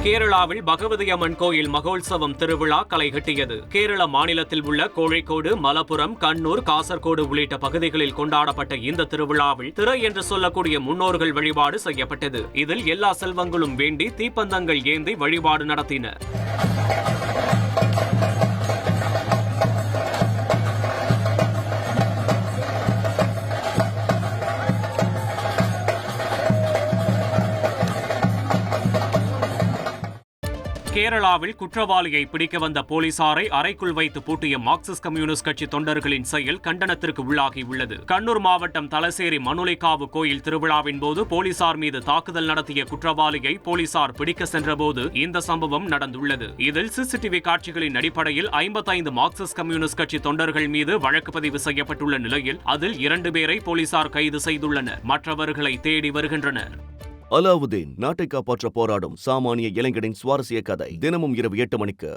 கேரளாவில் பகவதி அம்மன் கோயில் மகோத்சவம் திருவிழா களைகட்டியது. கேரள மாநிலத்தில் உள்ள கோழிக்கோடு, மலப்புரம், கண்ணூர், காசர்கோடு உள்ளிட்ட பகுதிகளில் கொண்டாடப்பட்ட இந்த திருவிழாவில் திரை என்று சொல்லக்கூடிய முன்னோர்கள் வழிபாடு செய்யப்பட்டது. இதில் எல்லா செல்வங்களும் வேண்டி தீப்பந்தங்கள் ஏந்தி வழிபாடு நடத்தினர். கேரளாவில் குற்றவாளியை பிடிக்க வந்த போலீசாரை அறைக்குள் வைத்து பூட்டிய மார்க்சிஸ்ட் கம்யூனிஸ்ட் கட்சி தொண்டர்களின் செயல் கண்டனத்திற்கு உள்ளாகியுள்ளது. கண்ணூர் மாவட்டம் தலசேரி மனுலைக்காவு கோயில் திருவிழாவின் போது போலீசார் மீது தாக்குதல் நடத்திய குற்றவாளியை போலீசார் பிடிக்க சென்றபோது இந்த சம்பவம் நடந்துள்ளது. இதில் சிசிடிவி காட்சிகளின் அடிப்படையில் 55 மார்க்சிஸ்ட் கம்யூனிஸ்ட் கட்சி தொண்டர்கள் மீது வழக்கு பதிவு செய்யப்பட்டுள்ள நிலையில் அதில் 2 பேரை போலீசார் கைது செய்துள்ளனர். மற்றவர்களை தேடி வருகின்றனர். அலாவுதீன் நாட்டை காப்பாற்ற போராடும் சாமானிய இளைஞனின் சுவாரஸ்ய கதை தினமும் இரவு 8 மணிக்கு.